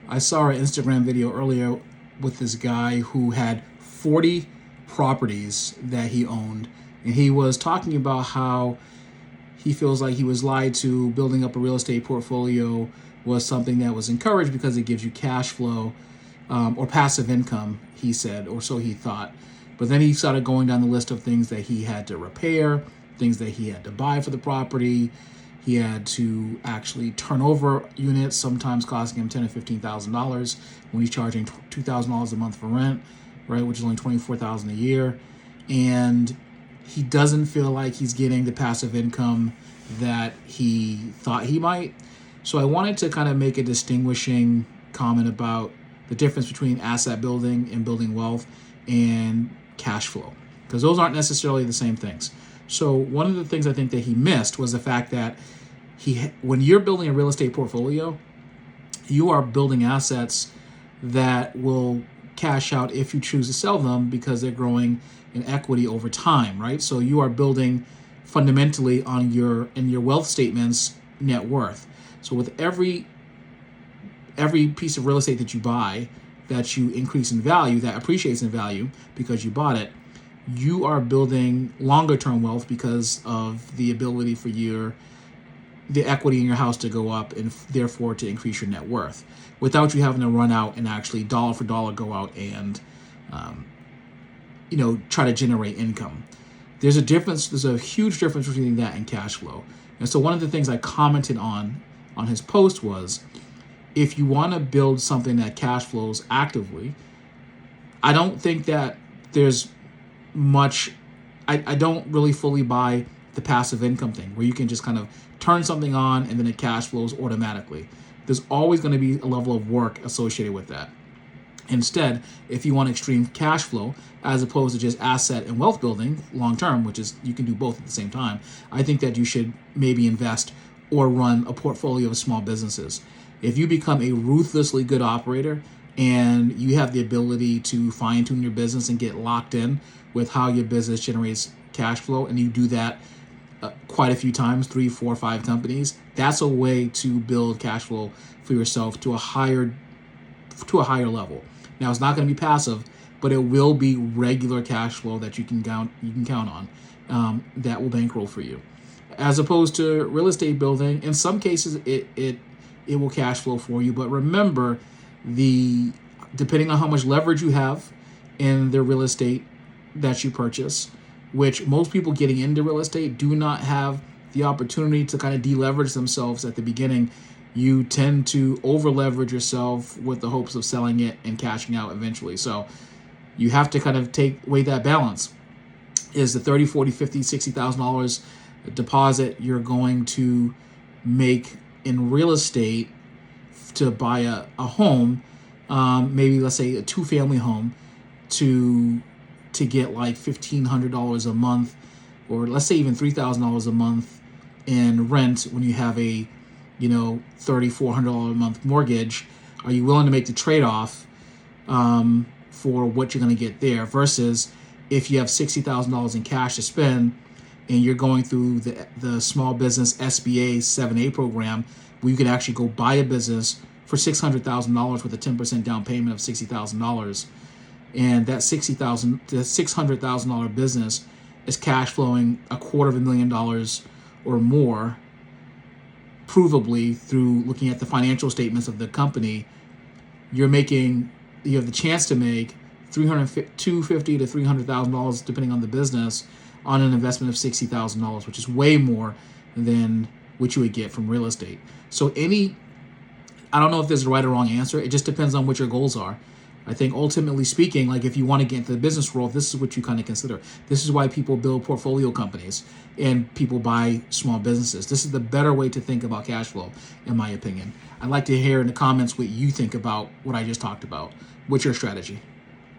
I saw an Instagram video earlier with this guy who had 40 properties that he owned, and he was talking about how he feels like he was lied to. Building up a real estate portfolio was something that was encouraged because it gives you cash flow, or passive income, he said, or so he thought. But then he started going down the list of things that he had to repair, things that he had to buy for the property. He had to actually turn over units, sometimes costing him $10,000 or $15,000 when he's charging $2,000 a month for rent, right, which is only $24,000 a year. And he doesn't feel like he's getting the passive income that he thought he might. So I wanted to kind of make a distinguishing comment about the difference between asset building and building wealth and cash flow, because those aren't necessarily the same things. So one of the things I think that he missed was the fact that when you're building a real estate portfolio, you are building assets that will cash out if you choose to sell them because they're growing in equity over time, right? So you are building fundamentally on in your wealth statements net worth. So with every piece of real estate that you buy, that you increase in value, that appreciates in value because you bought it, you are building longer term wealth because of the ability for the equity in your house to go up and therefore to increase your net worth without you having to run out and actually dollar for dollar go out and try to generate income. There's a huge difference between that and cash flow. And so one of the things I commented on his post was, if you want to build something that cash flows actively, I don't think that there's much, I don't really fully buy the passive income thing where you can just kind of turn something on and then it cash flows automatically. There's always going to be a level of work associated with that. Instead, if you want extreme cash flow, as opposed to just asset and wealth building long term, which is you can do both at the same time, I think that you should maybe invest or run a portfolio of small businesses. If you become a ruthlessly good operator and you have the ability to fine tune your business and get locked in with how your business generates cash flow, and you do that quite a few times, 3, 4, 5 companies, that's a way to build cash flow for yourself to a higher level. Now, it's not going to be passive, but it will be regular cash flow that you can count on, that will bankroll for you. As opposed to real estate building, in some cases it will cash flow for you, but remember, depending on how much leverage you have in the real estate that you purchase, which most people getting into real estate do not have the opportunity to kind of deleverage themselves at the beginning. You tend to over leverage yourself with the hopes of selling it and cashing out eventually. So you have to kind of weigh that balance. Is the $30,000, $40,000, $50,000, $60,000 deposit you're going to make in real estate to buy a home, maybe let's say a 2-family home, to get like $1,500 a month, or let's say even $3,000 a month in rent when you have a $3,400 a month mortgage? Are you willing to make the trade-off for what you're going to get there, versus if you have $60,000 in cash to spend and you're going through the small business SBA 7A program, where you could actually go buy a business for $600,000 with a 10% down payment of $60,000, and that $600,000 business is cash flowing $250,000 or more, provably through looking at the financial statements of the company. You have the chance to make $250,000 to $300,000 depending on the business on an investment of $60,000, which is way more than what you would get from real estate. So I don't know if there's a right or wrong answer. It just depends on what your goals are. I think ultimately speaking, like if you want to get into the business world, this is what you kind of consider. This is why people build portfolio companies and people buy small businesses. This is the better way to think about cash flow, in my opinion. I'd like to hear in the comments what you think about what I just talked about. What's your strategy?